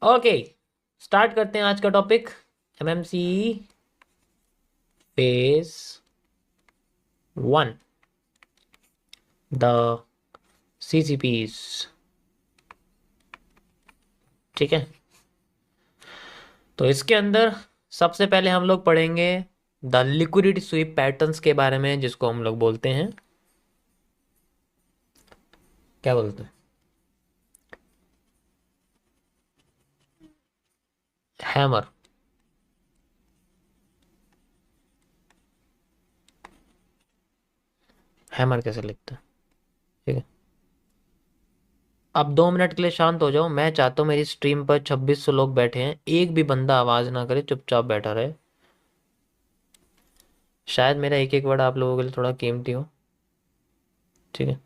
Okay, start करते हैं आज का topic. MMC phase 1, the CCPs. ठीक है, तो इसके अंदर सबसे पहले हम लोग पढ़ेंगे द लिक्विडिटी स्वीप पैटर्न्स के बारे में, जिसको हम लोग बोलते हैं, क्या बोलते हैं, हैमर। हैमर कैसे लिखते हैं? ठीक है, अब 2 मिनट के लिए शांत हो जाओ। मैं चाहता हूँ मेरी स्ट्रीम पर 2600 लोग बैठे हैं, एक भी बंदा आवाज ना करे, चुपचाप बैठा रहे। शायद मेरा एक एक वर्ड आप लोगों के लिए थोड़ा कीमती हो। ठीक है,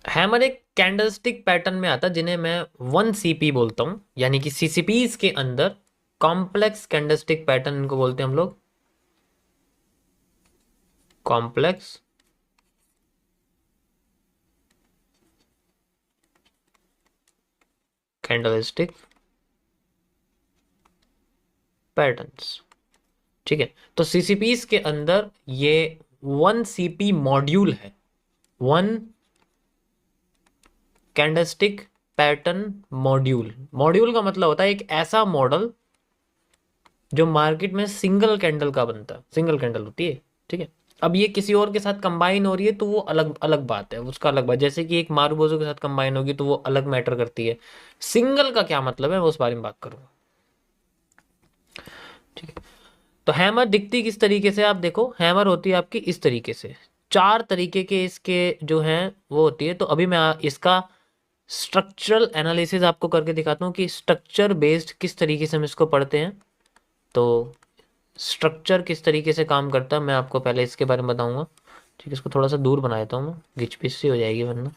हैमर एक कैंडलस्टिक पैटर्न में आता है, जिन्हें मैं 1 CP बोलता हूं, यानी कि सीसीपीज के अंदर कॉम्प्लेक्स कैंडलस्टिक पैटर्न इनको बोलते हैं हम लोग, कॉम्प्लेक्स कैंडलस्टिक पैटर्न्स। ठीक है, तो सीसीपीज के अंदर ये 1 CP मॉड्यूल है, 1 कैंडलस्टिक पैटर्न मॉड्यूल। मॉड्यूल का मतलब होता है एक ऐसा मॉडल जो मार्केट में सिंगल कैंडल का बनता है, सिंगल कैंडल होती है। ठीक है, अब ये किसी और के साथ कंबाइन हो रही है तो वो अलग अलग बात है, उसका अलग बात। जैसे कि एक मारूबोजो के साथ कंबाइन होगी तो वो अलग मैटर करती है। सिंगल का क्या मतलब है, वो उस बारे में बात करूंगा। ठीक है, तो हैमर दिखती किस तरीके से, आप देखो, हैमर होती है आपकी इस तरीके से। 4 तरीके के इसके जो हैं वो होती है। तो अभी मैं इसका स्ट्रक्चरल एनालिसिस आपको करके दिखाता हूँ कि स्ट्रक्चर बेस्ड किस तरीके से हम इसको पढ़ते हैं। तो स्ट्रक्चर किस तरीके से काम करता है मैं आपको पहले इसके बारे में बताऊंगा। ठीक है, इसको थोड़ा सा दूर बना देता हूँ मैं, घिच पिच सी हो जाएगी, वरना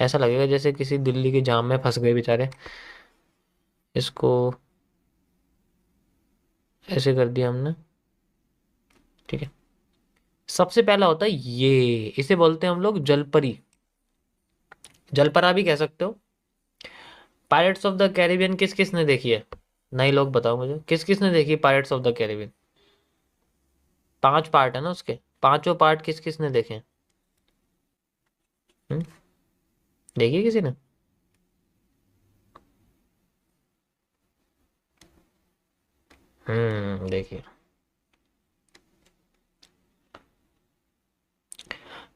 ऐसा लगेगा जैसे किसी दिल्ली के जाम में फंस गए बेचारे। इसको ऐसे कर दिया हमने। ठीक है, सबसे पहला होता है ये, इसे बोलते हैं हम लोग जलपरी, जलपरा भी कह सकते हो। पायरेट्स ऑफ द कैरिबियन किस किस ने देखी है? नए लोग बताओ मुझे, किस किस ने देखी pirates of the Caribbean? 5 part है ना उसके, पांचों पार्ट किस किस ने देखे? हम्म, देखिए किसी ने? देखिए,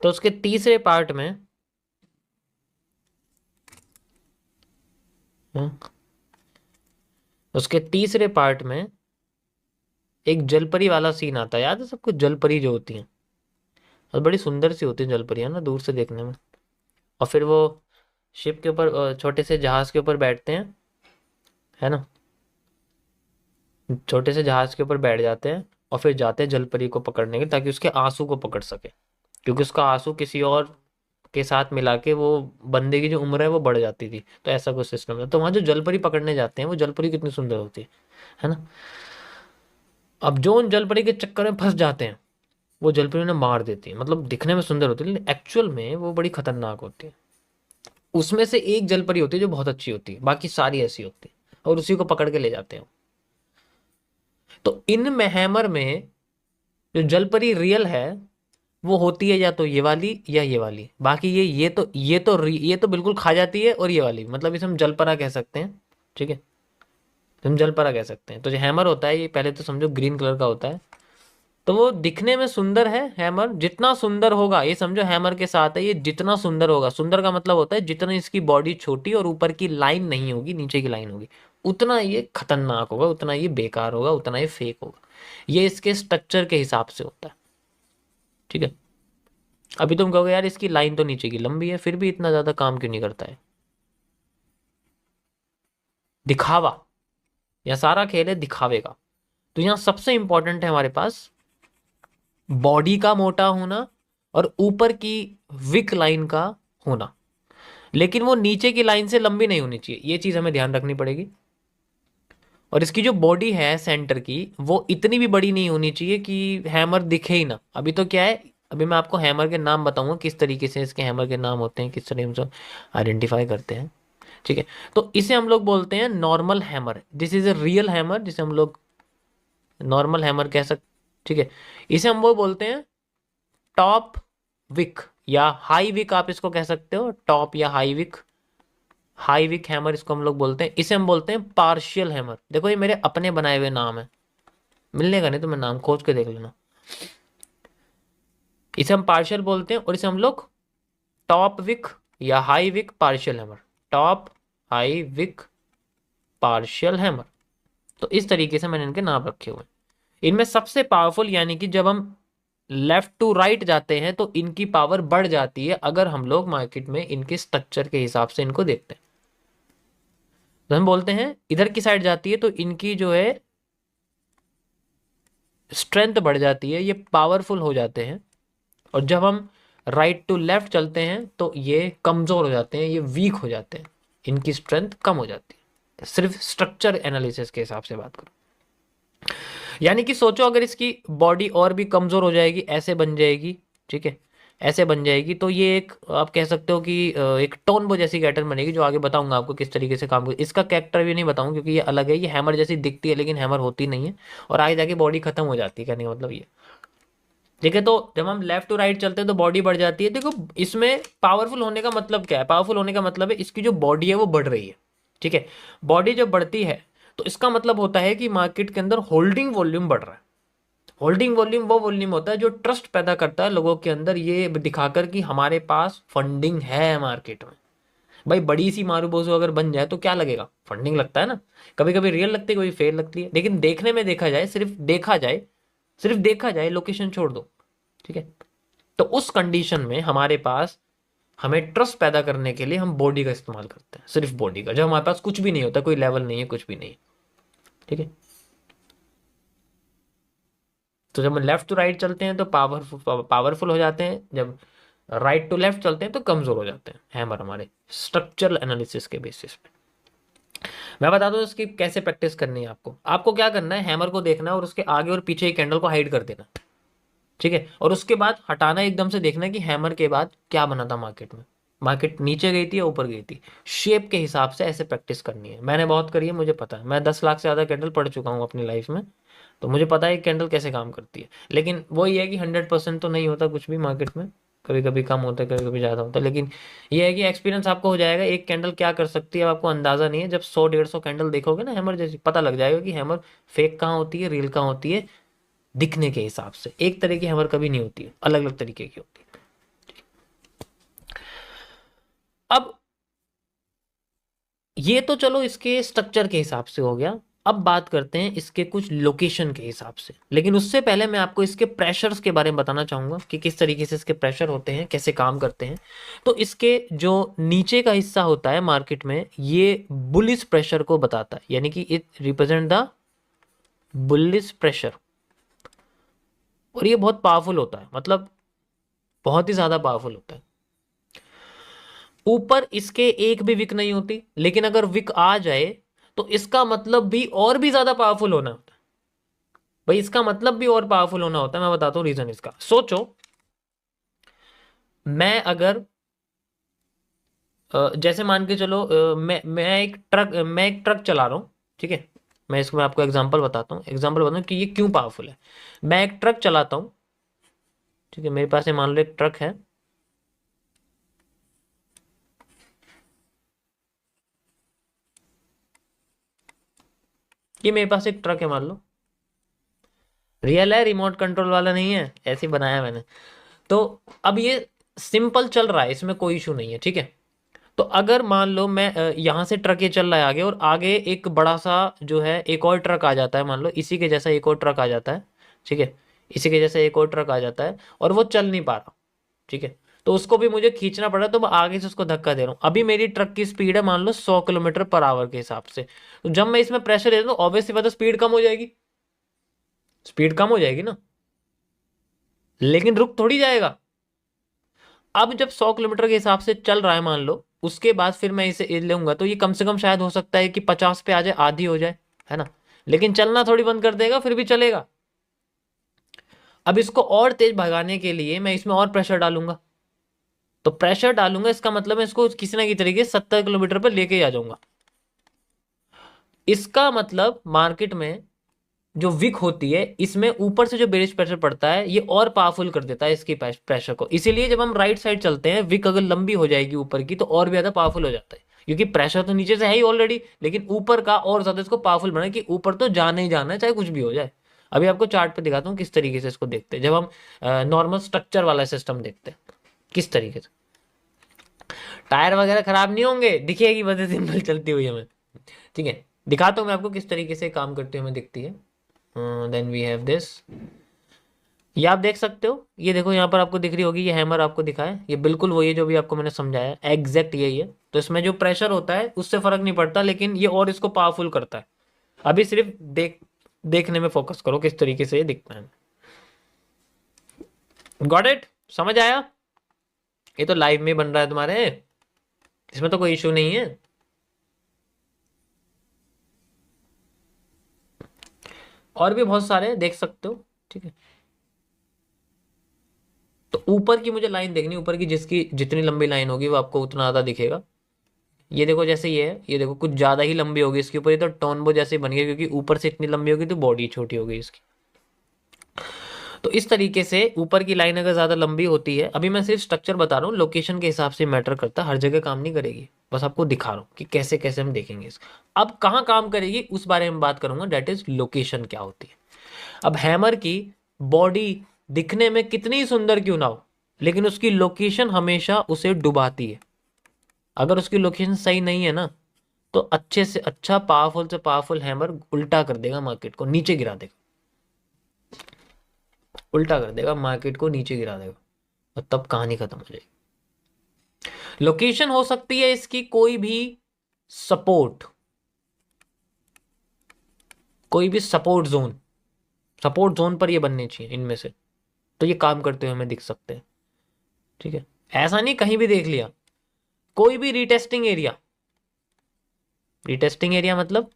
तो उसके तीसरे पार्ट में, हम्म, उसके तीसरे पार्ट में एक जलपरी वाला सीन आता है, याद है सबको? जलपरी जो होती हैं और बड़ी सुंदर सी होती है जलपरियां ना, दूर से देखने में। और फिर वो शिप के ऊपर, छोटे से जहाज के ऊपर बैठते हैं, है ना, छोटे से जहाज के ऊपर बैठ जाते हैं और फिर जाते हैं जलपरी को पकड़ने के, ताकि उसके आंसू को पकड़ सके, क्योंकि उसका आंसू किसी और के साथ मिला के वो बंदे की जो उम्र है वो बढ़ जाती थी। तो ऐसा कुछ सिस्टम है। तो वहां जो जलपरी पकड़ने जाते हैं, वो जलपरी कितनी सुंदर होती है ना। अब जो उन जलपरी के चक्कर में फंस जाते हैं, वो जलपरी उन्हें मार देती है। मतलब दिखने में सुंदर होती है, लेकिन एक्चुअल में वो बड़ी खतरनाक होती है। उसमें से एक जलपरी होती है जो बहुत अच्छी होती है, बाकी सारी ऐसी होती है, और उसी को पकड़ के ले जाते हैं। तो इन हैमर में जो जलपरी रियल है वो होती है या तो ये वाली या ये वाली। बाकी ये तो बिल्कुल खा जाती है, और ये वाली, मतलब इसे हम जलपरा कह सकते हैं। ठीक है, हम जलपरा कह सकते हैं। तो जो हैमर होता है, ये पहले तो समझो ग्रीन कलर का होता है। तो वो दिखने में सुंदर है हैमर, जितना सुंदर होगा, ये समझो हैमर के साथ है, ये जितना सुंदर होगा, सुंदर का मतलब होता है जितना इसकी बॉडी छोटी और ऊपर की लाइन नहीं होगी, नीचे की लाइन होगी, उतना ये खतरनाक होगा, उतना ये बेकार होगा, उतना ये फेक होगा। ये इसके स्ट्रक्चर के हिसाब से होता है। ठीक है, अभी तुम कहोगे यार इसकी लाइन तो नीचे की लंबी है, फिर भी इतना ज्यादा काम क्यों नहीं करता है? दिखावा, यह सारा खेल है दिखावे का। तो यहाँ सबसे इंपॉर्टेंट है हमारे पास बॉडी का मोटा होना और ऊपर की विक लाइन का होना, लेकिन वो नीचे की लाइन से लंबी नहीं होनी चाहिए, ये चीज हमें ध्यान रखनी पड़ेगी। और इसकी जो बॉडी है सेंटर की, वो इतनी भी बड़ी नहीं होनी चाहिए कि हैमर दिखे ही ना। अभी तो क्या है, अभी मैं आपको हैमर के नाम बताऊंगा, किस तरीके से इसके हैमर के नाम होते हैं, किस तरीके से आइडेंटिफाई करते हैं। ठीक है, तो इसे हम लोग बोलते हैं normal hammer, this is a real hammer, जिसे हम लोग नॉर्मल हैमर कह सकते। ठीक है, इसे हम वो बोलते हैं टॉप विक या हाई विक, आप इसको कह सकते हो, टॉप या high wick, high wick hammer इसको हम लोग बोलते हैं। इसे हम बोलते हैं पार्शियल हैमर। देखो ये मेरे अपने बनाए हुए नाम है, मिलने का नहीं तो मैं नाम खोज के देख लेना। इसे हम पार्शियल बोलते हैं और इसे हम लोग टॉप विक या high wick partial hammer, top high wick partial hammer. तो इस तरीके से मैंने इनके नाम रखे हुए हैं। इनमें सबसे पावरफुल यानी कि जब हम लेफ्ट टू राइट जाते हैं तो इनकी पावर बढ़ जाती है, अगर हम लोग मार्केट में इनके स्ट्रक्चर के हिसाब से इनको देखते हैं। तो हम बोलते हैं इधर की साइड जाती है तो इनकी जो है स्ट्रेंथ बढ़ जाती है, ये पावरफुल हो जाते हैं। और जब हम राइट टू लेफ्ट चलते हैं तो ये कमजोर हो जाते हैं, ये वीक हो जाते हैं, इनकी स्ट्रेंथ कम हो जाती है। सिर्फ स्ट्रक्चर एनालिसिस के हिसाब से बात करो, यानी कि सोचो अगर इसकी बॉडी और भी कमजोर हो जाएगी, ऐसे बन जाएगी, ठीक है, ऐसे बन जाएगी, तो ये एक आप कह सकते हो कि एक टोनबो जैसी कैरेक्टर बनेगी, जो आगे बताऊंगा आपको किस तरीके से काम कर। इसका कैरेक्टर भी नहीं बताऊंगा क्योंकि ये अलग है, ये हैमर जैसी दिखती है लेकिन हैमर होती नहीं है, और आगे जाके बॉडी खत्म हो जाती है, कहने का मतलब ये। ठीक है, तो जब हम लेफ्ट टू राइट चलते हैं तो बॉडी बढ़ जाती है। देखो इसमें पावरफुल होने का मतलब क्या है, पावरफुल होने का मतलब है इसकी जो बॉडी है वो बढ़ रही है। ठीक है, बॉडी जब बढ़ती है तो इसका मतलब होता है कि मार्केट के अंदर होल्डिंग वॉल्यूम बढ़ रहा है। होल्डिंग वॉल्यूम वो वॉल्यूम होता है जो ट्रस्ट पैदा करता है लोगों के अंदर, ये दिखाकर कि हमारे पास फंडिंग है मार्केट में। भाई बड़ी सी मारूबोजो अगर बन जाए तो क्या लगेगा, फंडिंग लगता है ना। कभी कभी रियल लगती है, कभी फेल लगती है, लेकिन देखने में देखा जाए, सिर्फ देखा जाए, लोकेशन छोड़ दो। ठीक है, तो उस कंडीशन में हमारे पास, हमें ट्रस्ट पैदा करने के लिए हम बॉडी का इस्तेमाल करते हैं, सिर्फ बॉडी का, जब हमारे पास कुछ भी नहीं होता, कोई लेवल नहीं है, कुछ भी नहीं। ठीक है, तो जब हम लेफ्ट टू राइट चलते हैं तो पावरफुल हो जाते हैं, जब राइट टू लेफ्ट चलते हैं तो कमजोर हो जाते हैं हैमर, हमारे स्ट्रक्चरल एनालिसिस के बेसिस पे। मैं बता दूं इसकी कैसे प्रैक्टिस करनी है। आपको आपको क्या करना है, हैमर को देखना है और उसके आगे और पीछे कैंडल को हाइड कर देना। ठीक है, और उसके बाद हटाना, एकदम से देखना है कि हैमर के बाद क्या बना था मार्केट में, मार्केट नीचे गई थी या ऊपर गई थी। शेप के हिसाब से ऐसे प्रैक्टिस करनी है। मैंने बहुत करी है, मुझे पता है, मैं 10 लाख से ज़्यादा कैंडल पढ़ चुका हूँ अपनी लाइफ में, तो मुझे पता है कैंडल कैसे काम करती है। लेकिन वही है कि 100% तो नहीं होता कुछ भी मार्केट में, कभी कभी कम होता है, कभी कभी ज़्यादा होता है। लेकिन ये है कि एक्सपीरियंस आपको हो जाएगा, एक कैंडल क्या कर सकती है आपको अंदाज़ा नहीं है। जब 100-150 कैंडल देखोगे ना हैमर जैसी, पता लग जाएगा कि हैमर फेक कहाँ होती है, रियल कहाँ होती है। दिखने के हिसाब से एक तरह की हैमर कभी नहीं होती है, अलग अलग तरीके की होती है। अब ये तो चलो इसके स्ट्रक्चर के हिसाब से हो गया। अब बात करते हैं इसके कुछ लोकेशन के हिसाब से, लेकिन उससे पहले मैं आपको इसके प्रेशर्स के बारे में बताना चाहूंगा कि किस तरीके से इसके प्रेशर होते हैं, कैसे काम करते हैं। तो इसके जो नीचे का हिस्सा होता है मार्केट में, ये बुलिश प्रेशर को बताता है, यानी कि it represent the bullish pressure. और ये बहुत पावरफुल होता है, मतलब बहुत ही ज्यादा पावरफुल होता है। ऊपर इसके एक भी विक नहीं होती, लेकिन अगर विक आ जाए तो इसका मतलब भी और भी ज्यादा पावरफुल होना होता है। भाई इसका मतलब भी और पावरफुल होना होता है, मैं बताता हूं रीजन इसका। सोचो मैं अगर जैसे मान के चलो, मैं एक ट्रक चला रहा हूँ। ठीक है, मैं इसको, मैं आपको एग्जांपल बताऊं कि ये क्यों पावरफुल है। मैं एक ट्रक चलाता हूँ, ठीक है, मेरे पास ये मान लो एक ट्रक है। ये मेरे पास एक ट्रक है मान लो, रियल है, रिमोट कंट्रोल वाला नहीं है, ऐसे ही बनाया मैंने। तो अब ये सिंपल चल रहा है, इसमें कोई इशू नहीं है। ठीक है, तो अगर मान लो मैं यहाँ से ट्रक ये चल रहा है आगे, और आगे एक बड़ा सा जो है एक और ट्रक आ जाता है, मान लो इसी के जैसा एक और ट्रक आ जाता है। ठीक है, इसी के जैसा एक और ट्रक आ जाता है और वो चल नहीं पा रहा। ठीक है, तो उसको भी मुझे खींचना पड़ रहा है, तो मैं आगे से उसको धक्का दे रहा हूँ। अभी मेरी ट्रक की स्पीड है मान लो 100 किलोमीटर पर आवर के हिसाब से। तो जब मैं इसमें प्रेशर देता हूँ तो ऑब्वियसली बात है स्पीड कम हो जाएगी, स्पीड कम हो जाएगी ना, लेकिन रुक थोड़ी जाएगा। अब जब 100 किलोमीटर के हिसाब से चल रहा है मान लो, उसके बाद फिर मैं इसे लूंगा तो ये कम से कम शायद हो सकता है कि 50 पे आ जाए, आधी हो जाए, है ना। लेकिन चलना थोड़ी बंद कर देगा, फिर भी चलेगा। अब इसको और तेज भगाने के लिए मैं इसमें और प्रेशर डालूंगा, तो प्रेशर डालूंगा इसका मतलब मैं इसको किसी ना किसी तरीके से 70 किलोमीटर पर लेके ही आ जाऊंगा। इसका मतलब मार्केट में जो विक होती है इसमें ऊपर से जो बेरिश प्रेशर पड़ता है ये और पावरफुल कर देता है इसकी प्रेशर को। इसीलिए जब हम राइट साइड चलते हैं विक अगर लंबी हो जाएगी ऊपर की तो और भी ज्यादा पावरफुल हो जाता है, क्योंकि प्रेशर तो नीचे से है ही ऑलरेडी, लेकिन ऊपर का और ज्यादा इसको पावरफुल बना कि ऊपर तो जाना ही जाना है चाहे कुछ भी हो जाए। अभी आपको चार्ट पे दिखाता हूँ किस तरीके से इसको देखते हैं जब हम नॉर्मल स्ट्रक्चर वाला सिस्टम देखते हैं किस तरीके से। टायर वगैरह खराब नहीं होंगे, दिखेगी बस सिंपल चलती हुई हमें। ठीक है, दिखाता हूँ मैं आपको किस तरीके से काम करते हुए हमें दिखती है। देन वी हैव दिस, ये आप देख सकते हो, ये देखो यहाँ पर आपको दिख रही होगी, ये हैमर आपको दिखा है, ये बिल्कुल वही है जो भी आपको मैंने समझाया, एग्जैक्ट यही है। तो इसमें जो प्रेशर होता है उससे फर्क नहीं पड़ता, लेकिन ये और इसको पावरफुल करता है। अभी सिर्फ देखने में फोकस करो किस तरीके से ये दिखता है। गॉट इट, समझ आया? ये तो लाइव में बन रहा है तुम्हारे, इसमें तो कोई इशू नहीं है। और भी बहुत सारे देख सकते हो। ठीक है, तो ऊपर की मुझे लाइन देखनी, ऊपर की जिसकी जितनी लंबी लाइन होगी वो आपको उतना ज़्यादा दिखेगा। ये देखो जैसे ये है, ये देखो कुछ ज़्यादा ही लंबी होगी इसके ऊपर, ये तो टॉनबो जैसे बन गया क्योंकि ऊपर से इतनी लंबी होगी तो बॉडी छोटी होगी इसकी। तो इस तरीके से ऊपर की लाइन अगर ज़्यादा लंबी होती है, अभी मैं सिर्फ स्ट्रक्चर बता रहा हूँ, लोकेशन के हिसाब से मैटर करता है, हर जगह काम नहीं करेगी, बस आपको दिखा रहा हूँ कि कैसे कैसे हम देखेंगे इसका। अब कहाँ काम करेगी उस बारे में बात करूंगा, डेट इज लोकेशन क्या होती है। अब हैमर की बॉडी दिखने में कितनी सुंदर क्यों ना हो, लेकिन उसकी लोकेशन हमेशा उसे डुबाती है। अगर उसकी लोकेशन सही नहीं है ना, तो अच्छे से अच्छा पावरफुल से पावरफुल हैमर उल्टा कर देगा, मार्केट को नीचे गिरा देगा, उल्टा कर देगा, मार्केट को नीचे गिरा देगा, और तब कहानी खत्म हो जाएगी। लोकेशन हो सकती है इसकी कोई भी सपोर्ट, कोई भी सपोर्ट जोन पर ये बनने चाहिए इनमें से, तो ये काम करते हुए हमें दिख सकते हैं। ठीक है, ऐसा नहीं कहीं भी देख लिया, कोई भी रीटेस्टिंग एरिया मतलब,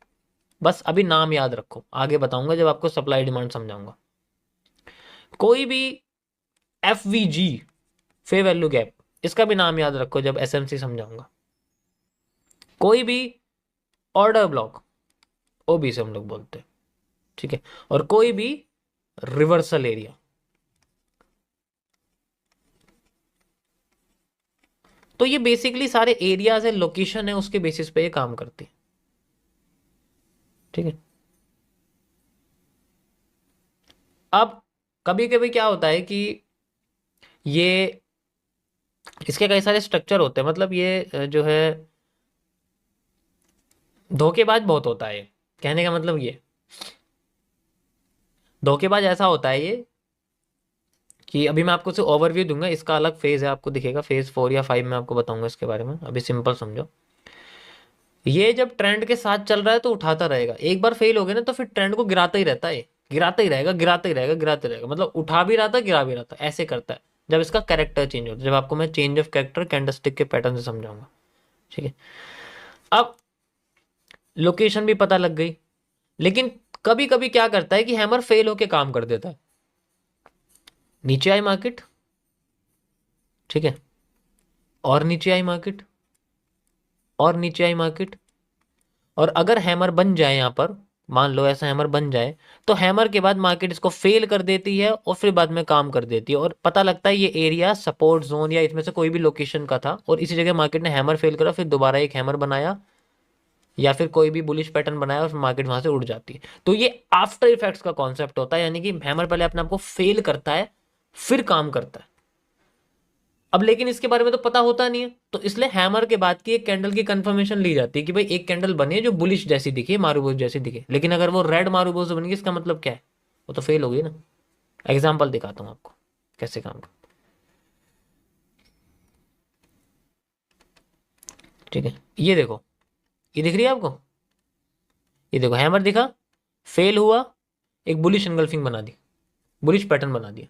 बस अभी नाम याद रखो, आगे बताऊंगा जब आपको सप्लाई डिमांड समझाऊंगा। कोई भी FVG, फे वैल्यू गैप, इसका भी नाम याद रखो जब SMC समझाऊंगा। कोई भी ऑर्डर ब्लॉक, OB से हम लोग बोलते हैं। ठीक है, और कोई भी रिवर्सल एरिया। तो ये बेसिकली सारे एरियाज है, लोकेशन है, उसके बेसिस पे ये काम करती है। ठीक है, अब कभी कभी क्या होता है कि ये इसके कई सारे स्ट्रक्चर होते हैं, मतलब ये जो है धोखेबाज बहुत होता है ये, कहने का मतलब ये धोखेबाज ऐसा होता है ये कि अभी मैं आपको सिर्फ ओवरव्यू दूंगा, इसका अलग फेज है, आपको दिखेगा फेज 4 या 5 में आपको बताऊंगा इसके बारे में, अभी सिंपल समझो। ये जब ट्रेंड के साथ चल रहा है तो उठाता रहेगा, एक बार फेल हो गया ना तो फिर ट्रेंड को गिराता ही रहता है, गिराता ही रहेगा, गिराता ही रहेगा, गिराते रहेगा, मतलब उठा भी रहा था गिरा भी रहा था, ऐसे करता है। जब इसका कैरेक्टर चेंज होता है, जब आपको मैं चेंज ऑफ कैरेक्टर कैंडलस्टिक के पैटर्न से समझाऊंगा। ठीक है, अब लोकेशन भी पता लग गई, लेकिन कभी कभी क्या करता है कि हैमर फेल होके काम कर देता है। नीचे आई मार्केट, ठीक है, और नीचे आई मार्केट, और नीचे आई मार्केट, और अगर हैमर बन जाए यहां पर, मान लो ऐसा हैमर बन जाए, तो हैमर के बाद मार्केट इसको फेल कर देती है और फिर बाद में काम कर देती है, और पता लगता है ये एरिया सपोर्ट जोन या इसमें से कोई भी लोकेशन का था, और इसी जगह मार्केट ने हैमर फेल करा, फिर दोबारा एक हैमर बनाया या फिर कोई भी बुलिश पैटर्न बनाया और मार्केट वहां से उड़ जाती है। तो ये आफ्टर इफेक्ट्स का कॉन्सेप्ट होता है, यानी कि हैमर पहले अपने आप को फेल करता है फिर काम करता है। अब लेकिन इसके बारे में तो पता होता नहीं है, तो इसलिए हैमर के बाद की एक कैंडल की कंफर्मेशन ली जाती है कि भाई एक कैंडल बनी है जो बुलिश जैसी दिखे, मारूबोज जैसी दिखे, लेकिन अगर वो रेड मारूबोज बन गई इसका मतलब क्या है, वो तो फेल हो गई ना। एग्जाम्पल दिखाता हूं आपको कैसे काम कर। ठीक है, ये देखो, ये दिख रही है आपको, ये देखो हैमर दिखा, फेल हुआ, एक बुलिश एंगल्फिंग बना दी, बुलिश पैटर्न बना दिया।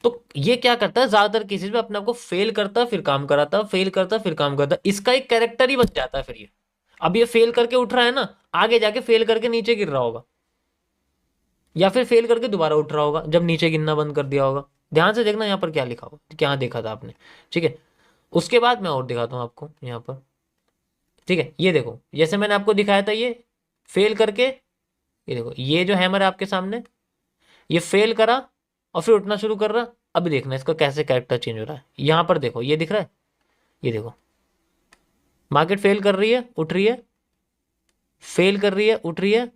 तो ये क्या करता है, ज्यादातर केसेस में अपने आप को फेल करता फिर काम कराता, फेल करता फिर काम करता, इसका एक कैरेक्टर ही बन जाता है फिर ये। अब ये फेल करके उठ रहा है ना, आगे जाके फेल करके नीचे गिर रहा होगा, या फिर फेल करके दोबारा उठ रहा होगा जब नीचे गिनना बंद कर दिया होगा। ध्यान से देखना यहाँ पर क्या लिखा होगा, क्या देखा था आपने। ठीक है, उसके बाद मैं और दिखाता हूँ आपको यहाँ पर। ठीक है, ये देखो जैसे मैंने आपको दिखाया था, ये फेल करके, ये देखो ये जो हैमर है आपके सामने, ये फेल करा और फिर उठना शुरू कर रहा। अभी देखना इसका कैसे कैरेक्टर चेंज हो रहा है। यहाँ पर देखो ये दिख रहा है, ये देखो मार्केट फेल कर रही है, उठ रही है, फेल कर रही है, उठ रही है।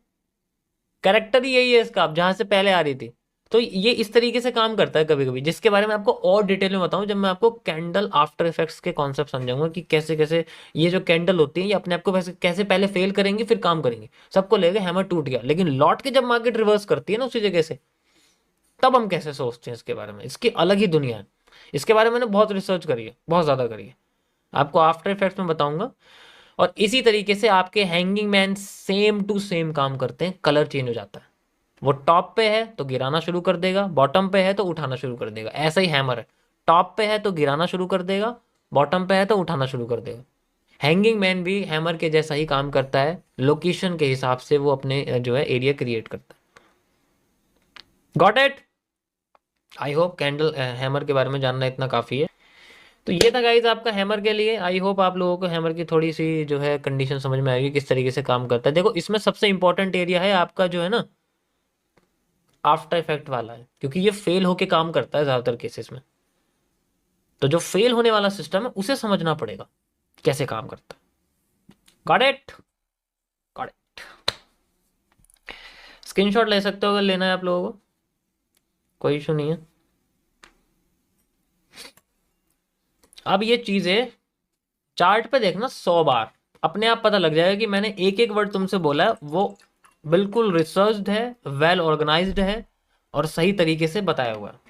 कैरेक्टर ही यही है इसका, अब जहां से पहले आ रही थी। तो ये इस तरीके से काम करता है कभी कभी, जिसके बारे में आपको और डिटेल में बताऊं जब मैं आपको कैंडल आफ्टर इफेक्ट्स के कॉन्सेप्ट समझाऊंगा कि कैसे कैसे ये जो कैंडल होती है ये अपने आप को कैसे कैसे पहले फेल करेंगी फिर काम करेंगी। सबको लेगा हैमर टूट गया, लेकिन लौट के जब मार्केट रिवर्स करती है ना उसी जगह से, तब हम कैसे सोचते हैं इसके बारे में। इसकी अलग ही दुनिया है। इसके बारे में मैंने बहुत रिसर्च करी है, बहुत ज्यादा करी है, आपको आफ्टर इफेक्ट्स में बताऊंगा। और इसी तरीके से आपके hanging man same to same काम करते हैं, कलर चेंज हो जाता है। वो टॉप पे है तो गिराना शुरू कर देगा, बॉटम पे है तो उठाना शुरू कर देगा। ऐसा ही हैमर है, टॉप पे है तो गिराना शुरू कर देगा, बॉटम पे है तो उठाना शुरू कर देगा। हैंगिंग मैन भी हैमर के जैसा ही काम करता है, लोकेशन के हिसाब से वो अपने जो है एरिया क्रिएट करता है। Got it? I hope candle hammer के बारे में जानना इतना काफ़ी है। तो ये था गाइज आपका हैमर के लिए। आई होप आप लोगों को हैमर की थोड़ी सी जो है कंडीशन समझ में आएगी, किस तरीके से काम करता है। देखो इसमें सबसे इंपॉर्टेंट एरिया है आपका जो है ना आफ्टर इफेक्ट वाला है, क्योंकि ये फेल होके काम करता है ज्यादातर केसेस में। तो जो फेल होने वाला सिस्टम है उसे समझना पड़ेगा कैसे काम करता है। Got it? Got it? Screenshot ले सकते हो अगर लेना है आप लोगों को, कोई इशू नहीं है। अब ये चीजें चार्ट पे देखना 100 बार, अपने आप पता लग जाएगा कि मैंने एक एक वर्ड तुमसे बोला है वो बिल्कुल रिसर्च्ड है, वेल ऑर्गेनाइज्ड है और सही तरीके से बताया हुआ है।